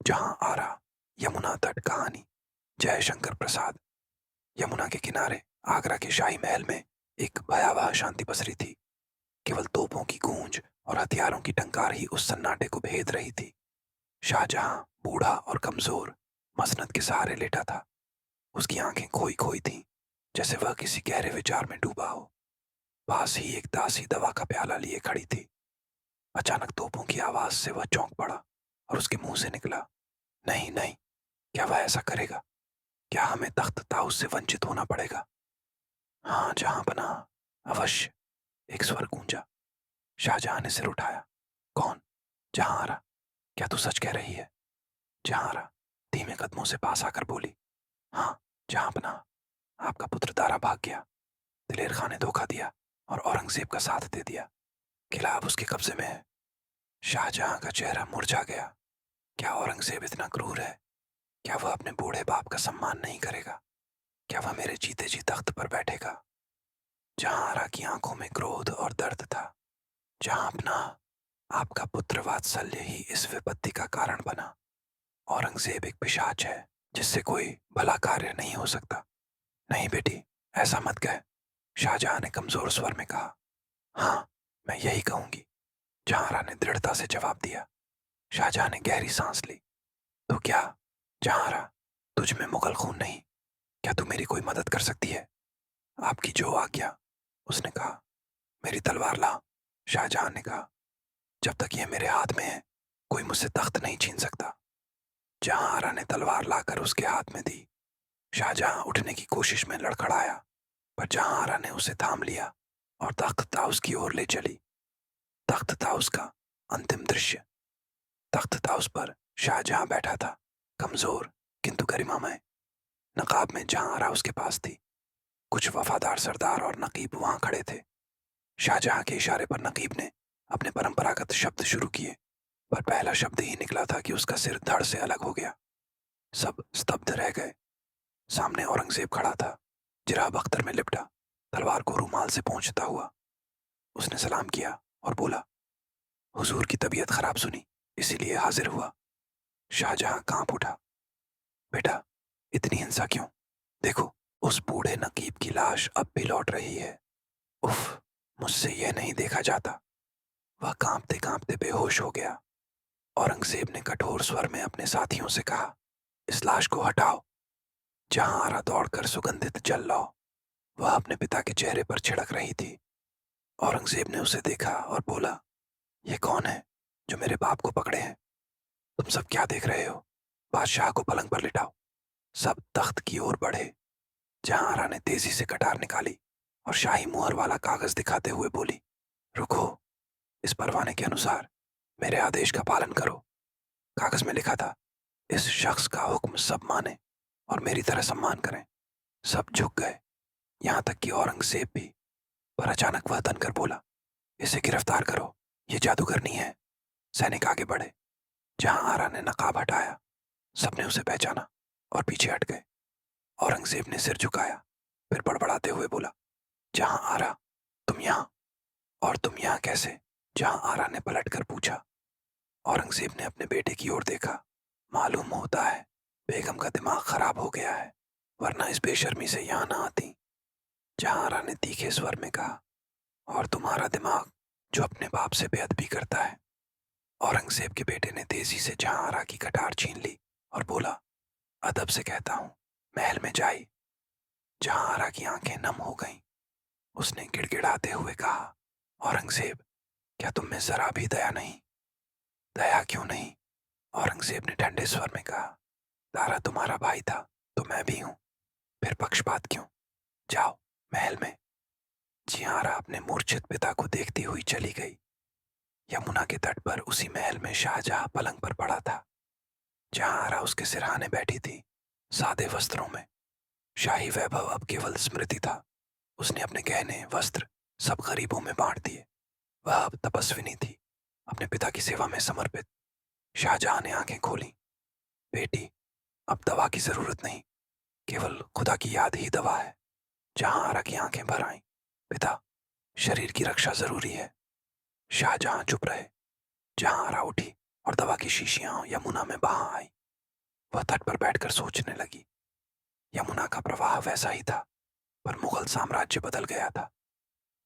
जहां आरा यमुना तट कहानी। जयशंकर प्रसाद। यमुना के किनारे आगरा के शाही महल में एक भयावह शांति पसरी थी। केवल तोपों की गूंज और हथियारों की टंकार ही उस सन्नाटे को भेद रही थी। शाहजहां बूढ़ा और कमजोर मसनद के सहारे लेटा था। उसकी आंखें खोई खोई थीं, जैसे वह किसी गहरे विचार में डूबा हो। पास ही एक दासी दवा का प्याला लिए खड़ी थी। अचानक तोपों की आवाज से वह चौंक पड़ा और उसके मुंह से निकला, नहीं नहीं, क्या वह ऐसा करेगा? क्या हमें तख्त ताउस से वंचित होना पड़ेगा? हाँ जहां बना, अवश्य, एक स्वर गूंजा। शाहजहां ने सिर उठाया। कौन? जहां आरा, क्या तू सच कह रही है? जहां आरा धीमे कदमों से पास आकर बोली, हाँ जहां बना, आपका पुत्र दारा भाग गया। दिलेर खां ने धोखा दिया और औरंगजेब का साथ दे दिया। किला अब उसके कब्जे में है। शाहजहां का चेहरा मुरझा गया। क्या औरंगजेब इतना क्रूर है? क्या वह अपने बूढ़े बाप का सम्मान नहीं करेगा? क्या वह मेरे जीते जी तख्त पर बैठेगा? जहां की आंखों में क्रोध और दर्द था। जहां अपना, आपका पुत्र वात्सल्य ही इस विपत्ति का कारण बना। औरंगजेब एक पिशाच है जिससे कोई भला कार्य नहीं हो सकता। नहीं बेटी, ऐसा मत कह, शाहजहां ने कमजोर स्वर में कहा। हाँ, मैं यही कहूंगी, जहांरा ने दृढ़ता से जवाब दिया। शाहजहां ने गहरी सांस ली। तो क्या जहांरा, तुझ में मुगल खून नहीं? क्या तू मेरी कोई मदद कर सकती है? आपकी जो आज्ञा, उसने कहा। मेरी तलवार ला, शाहजहां ने कहा। जब तक यह मेरे हाथ में है, कोई मुझसे तख्त नहीं छीन सकता। जहांआरा ने तलवार लाकर उसके हाथ में दी। शाहजहां उठने की कोशिश में लड़खड़ाया, पर जहांआरा ने उसे थाम लिया और तख्त ताउस की ओर ले चली। तख्त ताउस का अंतिम दृश्य। तख्त ताउस पर शाहजहां बैठा था, कमजोर किंतु गरिमामय। नकाब में जहांआरा उसके पास थी। कुछ वफादार सरदार और नकीब वहां खड़े थे। शाहजहां के इशारे पर नकीब ने अपने परंपरागत शब्द शुरू किए, पर पहला शब्द ही निकला था कि उसका सिर धड़ से अलग हो गया। सब स्तब्ध रह गए। सामने औरंगजेब खड़ा था, जिराब अख्तर में लिपटा, तलवार को रूमाल से पोंछता हुआ। उसने सलाम किया और बोला, हुजूर की तबीयत खराब सुनी, इसीलिए हाजिर हुआ। शाहजहां कांप उठा। बेटा, इतनी हिंसा क्यों? देखो, उस बूढ़े नकीब की लाश अब भी लौट रही है। उफ, मुझसे यह नहीं देखा जाता। वह कांपते कांपते बेहोश हो गया। औरंगजेब ने कठोर स्वर में अपने साथियों से कहा, इस लाश को हटाओ। जहां आरा दौड़कर सुगंधित जल लाओ। वह अपने पिता के चेहरे पर छिड़क रही थी। औरंगजेब ने उसे देखा और बोला, यह कौन है जो मेरे बाप को पकड़े हैं? तुम सब क्या देख रहे हो? बादशाह को पलंग पर लिटाओ। सब तख्त की ओर बढ़े। जहां आरा ने तेजी से कटार निकाली और शाही मुहर वाला कागज दिखाते हुए बोली, रुको, इस परवाने के अनुसार मेरे आदेश का पालन करो। कागज में लिखा था, इस शख्स का हुक्म सब माने और मेरी तरह सम्मान करें। सब झुक गए, यहां तक कि औरंगजेब भी। पर अचानक वह तनकर बोला, इसे गिरफ्तार करो, ये जादूगरनी है। सैनिक आगे बढ़े। जहां आरा ने नकाब हटाया, सबने उसे पहचाना और पीछे हट गए। औरंगजेब ने सिर झुकाया, फिर बड़बड़ाते हुए बोला, जहां आरा, तुम यहां? और तुम यहां कैसे? जहां आरा ने पलटकर पूछा। औरंगजेब ने अपने बेटे की ओर देखा। मालूम होता है बेगम का दिमाग खराब हो गया है, वरना इस बेशर्मी से यहां ना आती। जहांरा ने तीखे स्वर में कहा, और तुम्हारा दिमाग जो अपने बाप से बेअदबी करता है। औरंगजेब के बेटे ने तेजी से जहांरा की कटार छीन ली और बोला, अदब से कहता हूं, महल में जाई। जहांरा की आंखें नम हो गईं। उसने गिड़गिड़ाते हुए कहा, औरंगजेब, क्या तुम में जरा भी दया नहीं? दया क्यों नहीं? औरंगजेब ने ठंडे स्वर में कहा, दारा तुम्हारा भाई था तो मैं भी हूं, फिर पक्षपात क्यों? जाओ महल में। जियारा अपने मूर्छित पिता को देखती हुई चली गई। यमुना के तट पर उसी महल में शाहजहां पलंग पर पड़ा था। जहांरा उसके सिरहाने बैठी थी, सादे वस्त्रों में। शाही वैभव अब केवल स्मृति था। उसने अपने गहने वस्त्र सब गरीबों में बांट दिए। वह अब तपस्विनी थी, अपने पिता की सेवा में समर्पित। शाहजहां ने आंखें खोली। बेटी, अब दवा की जरूरत नहीं, केवल खुदा की याद ही दवा है। जहांरा की आंखें भर आईं। पिता, शरीर की रक्षा जरूरी है। शाहजहां चुप रहे। जहांरा उठी और दवा की शीशियां यमुना में बहा आई। वह तट पर बैठकर सोचने लगी। यमुना का प्रवाह वैसा ही था, पर मुगल साम्राज्य बदल गया था।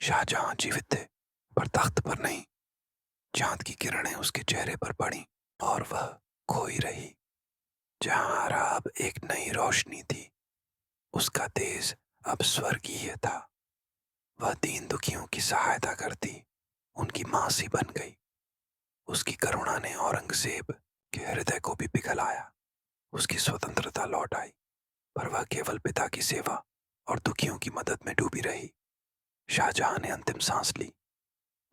शाहजहां जीवित थे, पर तख्त पर नहीं। चांद की किरणें उसके चेहरे पर पड़ी और वह खोई रही। जहां आरा अब एक नई रोशनी थी, उसका तेज अब स्वर्गीय था। वह दीन दुखियों की सहायता करती, उनकी मां सी बन गई। उसकी करुणा ने औरंगजेब के हृदय को भी पिघलाया। उसकी स्वतंत्रता लौट आई, पर वह केवल पिता की सेवा और दुखियों की मदद में डूबी रही। शाहजहां ने अंतिम सांस ली।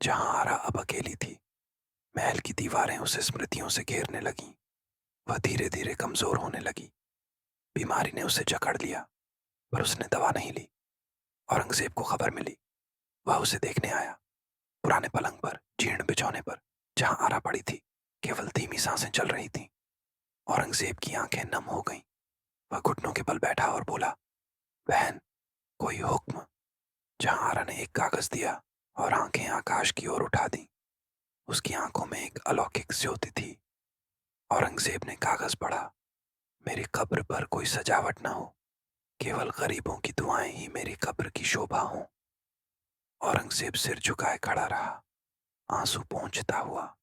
जहां आरा अब अकेली थी, महल की दीवारें उसे स्मृतियों से घेरने लगीं। वह धीरे धीरे कमजोर होने लगी। बीमारी ने उसे जकड़ लिया, पर उसने दवा नहीं ली। औरंगजेब को खबर मिली। वह उसे देखने आया। पुराने पलंग पर, जीर्ण बिछौने पर, जहां आरा पड़ी थी, केवल धीमी सांसें चल रही थीं। औरंगजेब की आंखें नम हो गईं। वह घुटनों के बल बैठा और बोला, बहन, कोई हुक्म। जहां आरा ने एक कागज दिया और आंखें आकाश की ओर उठा दी। उसकी आंखों में एक अलौकिक ज्योति थी। औरंगजेब ने कागज पढ़ा। मेरी कब्र पर कोई सजावट न हो, केवल गरीबों की दुआएं ही मेरी कब्र की शोभा हों। औरंगजेब सिर झुकाए खड़ा रहा, आंसू पोंछता हुआ।